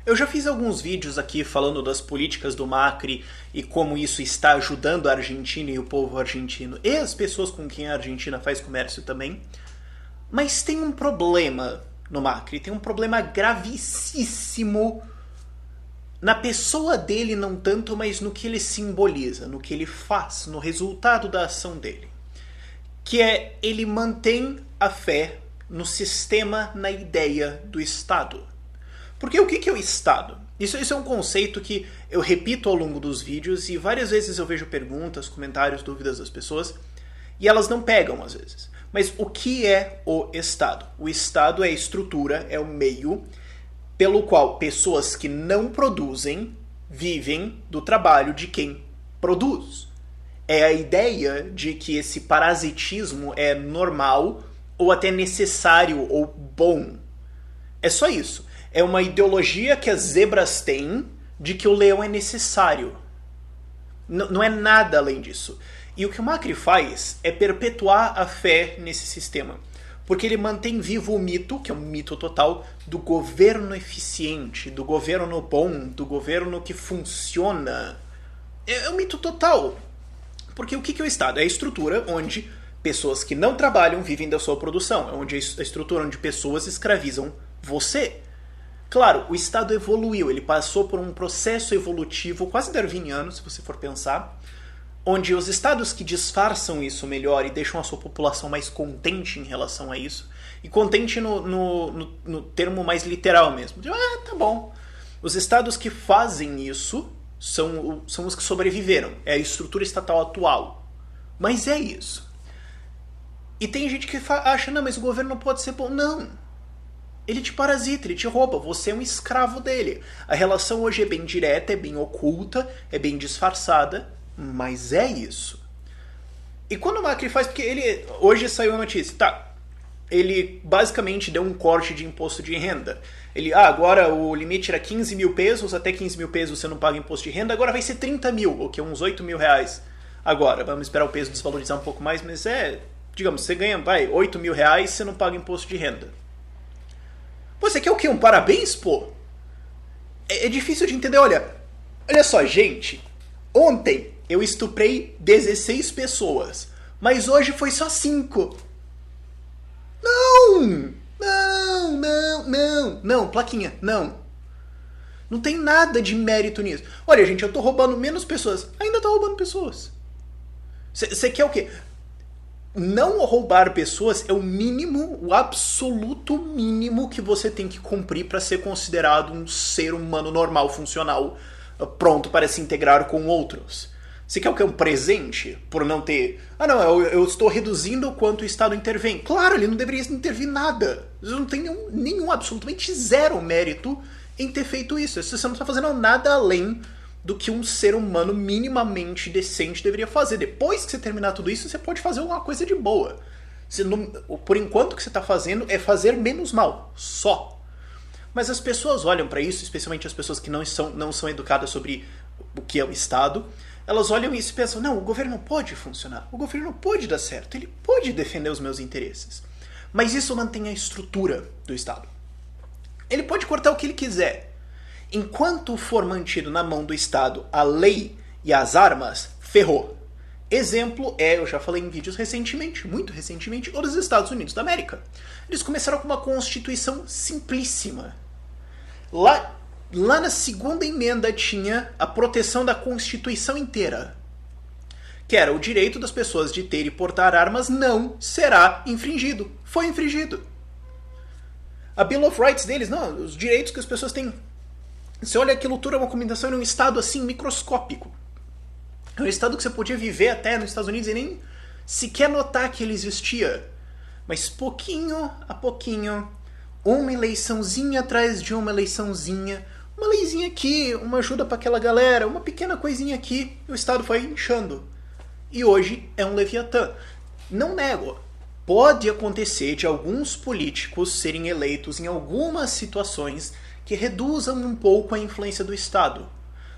Eu já fiz alguns vídeos aqui falando das políticas do Macri e como isso está ajudando a Argentina e o povo argentino e as pessoas com quem a Argentina faz comércio também. Mas tem um problema no Macri, tem um problema gravíssimo na pessoa dele, não tanto, mas no que ele simboliza, no que ele faz, no resultado da ação dele. Que é, ele mantém a fé no sistema, na ideia do Estado. Porque o que é o Estado? Isso é um conceito que eu repito ao longo dos vídeos e várias vezes eu vejo perguntas, comentários, dúvidas das pessoas e elas não pegam às vezes. Mas o que é o Estado? O Estado é a estrutura, é o meio pelo qual pessoas que não produzem vivem do trabalho de quem produz. É a ideia de que esse parasitismo é normal ou até necessário ou bom. É só isso. É uma ideologia que as zebras têm de que o leão é necessário. Não é nada além disso. E o que o Macri faz é perpetuar a fé nesse sistema. Porque ele mantém vivo o mito, que é um mito total, do governo eficiente, do governo bom, do governo que funciona. É um mito total. Porque o que é o Estado? É a estrutura onde pessoas que não trabalham vivem da sua produção. É onde a estrutura onde pessoas escravizam você. Claro, o Estado evoluiu, ele passou por um processo evolutivo quase darwiniano, se você for pensar, onde os estados que disfarçam isso melhor e deixam a sua população mais contente em relação a isso, e contente no termo mais literal mesmo, de, tá bom. Os estados que fazem isso são os que sobreviveram, é a estrutura estatal atual. Mas é isso. E tem gente que acha, não, mas o governo não pode ser bom. Não. Ele te parasita, ele te rouba, você é um escravo dele. A relação hoje é bem direta, é bem oculta, é bem disfarçada, mas é isso. E quando o Macri faz, porque ele, hoje saiu a notícia, ele basicamente deu um corte de imposto de renda. Ele, agora o limite era 15 mil pesos, até 15 mil pesos você não paga imposto de renda, agora vai ser 30 mil, o que é uns 8 mil reais. Agora, vamos esperar o peso desvalorizar um pouco mais, mas digamos, você ganha, 8 mil reais, você não paga imposto de renda. Pô, você quer o quê? Um parabéns, pô? É difícil de entender. Olha só, gente. Ontem eu estuprei 16 pessoas. Mas hoje foi só 5. Não, plaquinha, não. Não tem nada de mérito nisso. Olha, gente, eu tô roubando menos pessoas. Ainda tô roubando pessoas. Você quer o quê? Não roubar pessoas é o mínimo, o absoluto mínimo que você tem que cumprir para ser considerado um ser humano normal, funcional, pronto para se integrar com outros. Você quer o que? Um presente? Por não ter... eu estou reduzindo o quanto o Estado intervém. Claro, ele não deveria intervir nada. Você não tem nenhum, absolutamente zero mérito em ter feito isso. Você não está fazendo nada além do que um ser humano minimamente decente deveria fazer. Depois que você terminar tudo isso, você pode fazer alguma coisa de boa. Por enquanto o que você está fazendo é fazer menos mal, só. Mas as pessoas olham para isso, especialmente as pessoas que não são educadas sobre o que é o Estado, elas olham isso e pensam, não, o governo não pode funcionar, o governo não pode dar certo, ele pode defender os meus interesses. Mas isso mantém a estrutura do Estado. Ele pode cortar o que ele quiser. Enquanto for mantido na mão do Estado a lei e as armas, ferrou. Exemplo eu já falei em vídeos recentemente, muito recentemente, os Estados Unidos da América. Eles começaram com uma constituição simplíssima. Lá na segunda emenda tinha a proteção da Constituição inteira, que era o direito das pessoas de ter e portar armas não será infringido. Foi infringido. A Bill of Rights deles, não, os direitos que as pessoas têm. Você olha aquilo tudo, é uma combinação de um estado assim, microscópico. É um estado que você podia viver até nos Estados Unidos e nem sequer notar que ele existia. Mas pouquinho a pouquinho, uma eleiçãozinha atrás de uma eleiçãozinha, uma leizinha aqui, uma ajuda para aquela galera, uma pequena coisinha aqui, e o estado foi inchando. E hoje é um Leviatã. Não nego. Pode acontecer de alguns políticos serem eleitos em algumas situações que reduzam um pouco a influência do Estado.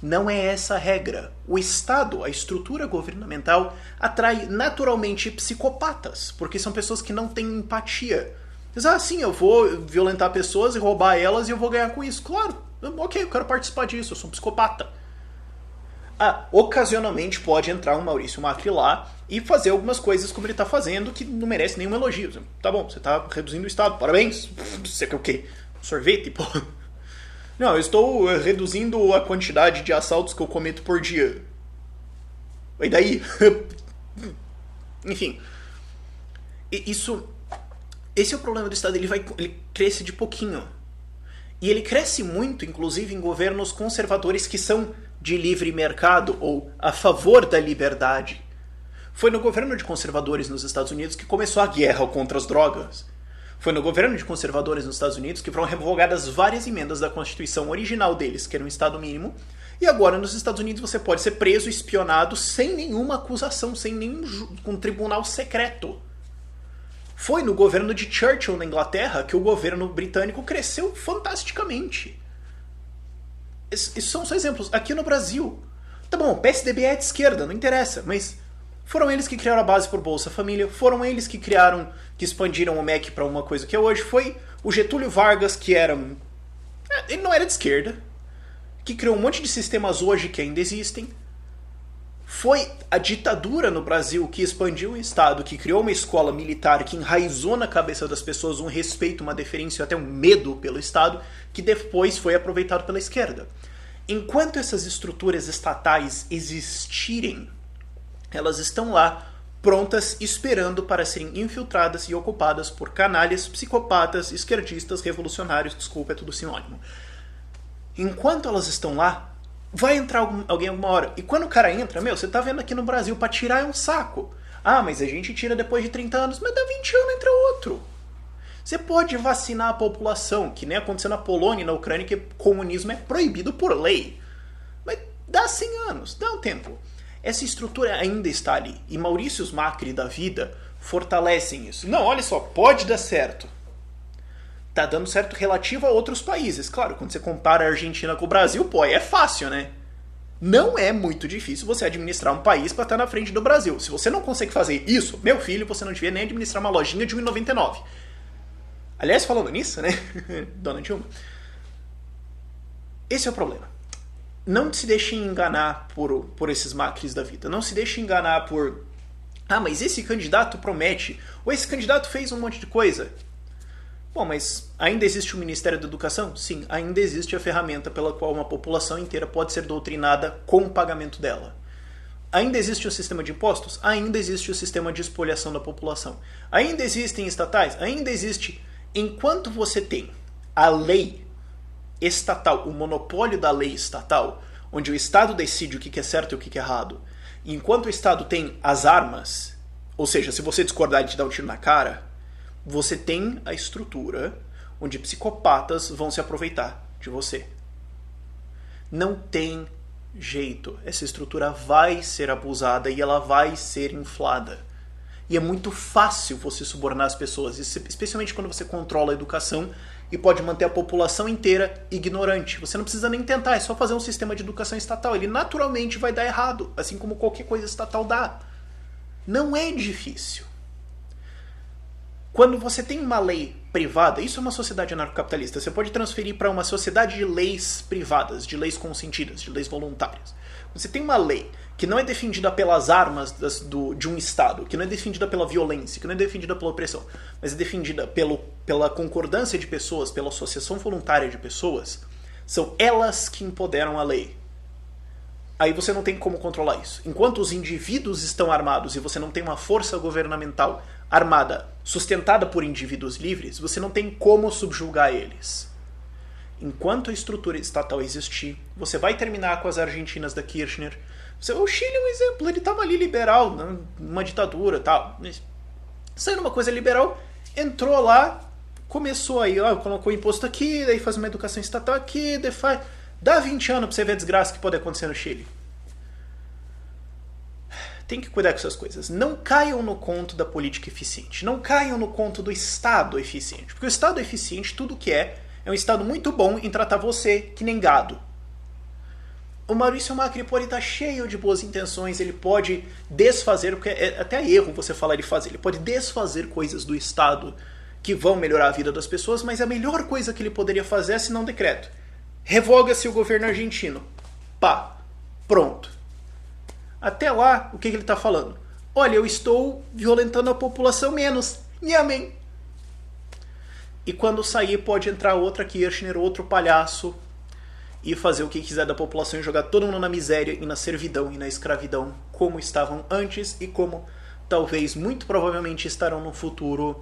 Não é essa a regra. O Estado, a estrutura governamental, atrai naturalmente psicopatas, porque são pessoas que não têm empatia. Diz, sim, eu vou violentar pessoas e roubar elas e eu vou ganhar com isso. Claro, Ok, eu quero participar disso, eu sou um psicopata. Ocasionalmente pode entrar um Maurício Macri lá e fazer algumas coisas como ele está fazendo que não merece nenhum elogio. Tá bom, você está reduzindo o Estado, parabéns. Você quer o quê? Sorvete, pô? Não, eu estou reduzindo a quantidade de assaltos que eu cometo por dia. E daí? Enfim. Esse é o problema do Estado, ele cresce de pouquinho. E ele cresce muito, inclusive, em governos conservadores que são de livre mercado ou a favor da liberdade. Foi no governo de conservadores nos Estados Unidos que começou a guerra contra as drogas. Foi no governo de conservadores nos Estados Unidos que foram revogadas várias emendas da Constituição original deles, que era um Estado mínimo, e agora nos Estados Unidos você pode ser preso, espionado, sem nenhuma acusação, sem nenhum com um tribunal secreto. Foi no governo de Churchill na Inglaterra que o governo britânico cresceu fantasticamente. Esses são só exemplos. Aqui no Brasil, tá bom, o PSDB é de esquerda, não interessa, mas foram eles que criaram a base por Bolsa Família, foram eles que expandiram o MEC para uma coisa que é hoje, foi o Getúlio Vargas, que era... ele não era de esquerda, que criou um monte de sistemas hoje que ainda existem. Foi a ditadura no Brasil que expandiu o Estado, que criou uma escola militar, que enraizou na cabeça das pessoas um respeito, uma deferência, até um medo pelo Estado, que depois foi aproveitado pela esquerda. Enquanto essas estruturas estatais existirem, elas estão lá, prontas, esperando para serem infiltradas e ocupadas por canalhas, psicopatas, esquerdistas, revolucionários, desculpa, é tudo sinônimo. Enquanto elas estão lá, vai entrar alguém alguma hora. E quando o cara entra, você tá vendo aqui no Brasil, pra tirar é um saco. Mas a gente tira depois de 30 anos, mas dá 20 anos entra outro. Você pode vacinar a população, que nem aconteceu na Polônia e na Ucrânia, que comunismo é proibido por lei. Mas dá 100 anos, dá um tempo. Essa estrutura ainda está ali. E Maurícios Macri da vida fortalecem isso. Não, olha só, pode dar certo. Tá dando certo relativo a outros países. Claro, quando você compara a Argentina com o Brasil, é fácil, né? Não é muito difícil você administrar um país para estar na frente do Brasil. Se você não consegue fazer isso, meu filho, você não devia nem administrar uma lojinha de R$1,99. Aliás, falando nisso, né? Dona Dilma. Esse é o problema. Não se deixe enganar por esses Macris da vida. Não se deixe enganar por... mas esse candidato promete. Ou esse candidato fez um monte de coisa. Bom, mas ainda existe o Ministério da Educação? Sim, ainda existe a ferramenta pela qual uma população inteira pode ser doutrinada com o pagamento dela. Ainda existe o sistema de impostos? Ainda existe o sistema de espoliação da população. Ainda existem estatais? Ainda existe. Enquanto você tem a lei estatal, o monopólio da lei estatal, onde o Estado decide o que é certo e o que é errado, e enquanto o Estado tem as armas, ou seja, se você discordar ele te dá um tiro na cara, você tem a estrutura onde psicopatas vão se aproveitar de você. Não tem jeito. Essa estrutura vai ser abusada e ela vai ser inflada. E é muito fácil você subornar as pessoas, especialmente quando você controla a educação e pode manter a população inteira ignorante. Você não precisa nem tentar, é só fazer um sistema de educação estatal. Ele naturalmente vai dar errado, assim como qualquer coisa estatal dá. Não é difícil. Quando você tem uma lei privada, isso é uma sociedade anarcocapitalista, você pode transferir para uma sociedade de leis privadas, de leis consentidas, de leis voluntárias. Você tem uma lei que não é defendida pelas armas de um Estado, que não é defendida pela violência, que não é defendida pela opressão, mas é defendida pela concordância de pessoas, pela associação voluntária de pessoas, são elas que empoderam a lei. Aí você não tem como controlar isso. Enquanto os indivíduos estão armados e você não tem uma força governamental armada, sustentada por indivíduos livres, você não tem como subjugar eles. Enquanto a estrutura estatal existir, você vai terminar com as Argentinas da Kirchner. O Chile é um exemplo, ele estava ali liberal, numa ditadura e tal. Saiu numa coisa liberal, entrou lá, começou aí, colocou imposto aqui, daí faz uma educação estatal aqui, daí faz... Dá 20 anos pra você ver a desgraça que pode acontecer no Chile. Tem que cuidar com essas coisas. Não caiam no conto da política eficiente. Não caiam no conto do Estado eficiente. Porque o Estado eficiente, tudo que é um Estado muito bom em tratar você que nem gado. O Maurício Macri pode estar cheio de boas intenções, ele pode desfazer, porque é até erro você falar de fazer, ele pode desfazer coisas do Estado que vão melhorar a vida das pessoas, mas a melhor coisa que ele poderia fazer é assinar um decreto. revoga-se o governo argentino. Pá, pronto. Até lá, o que ele está falando? Olha, eu estou violentando a população menos. Nhamen. E quando sair, pode entrar outra Kirchner, outro palhaço, e fazer o que quiser da população e jogar todo mundo na miséria e na servidão e na escravidão, como estavam antes e como talvez, muito provavelmente, estarão no futuro.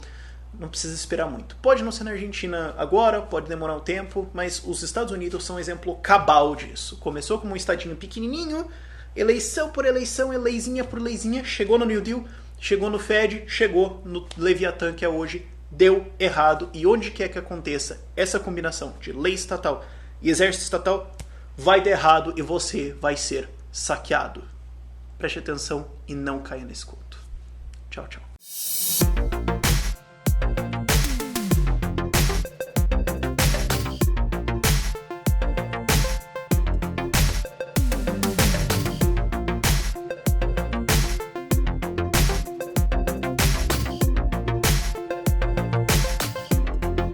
Não precisa esperar muito. Pode não ser na Argentina agora, pode demorar um tempo, mas os Estados Unidos são um exemplo cabal disso. Começou como um estadinho pequenininho, eleição por eleição, eleizinha por eleizinha, chegou no New Deal, chegou no Fed, chegou no Leviatã que é hoje, deu errado, e onde quer que aconteça essa combinação de lei estatal e exército estatal, vai dar errado e você vai ser saqueado. Preste atenção e não caia nesse conto. Tchau, tchau.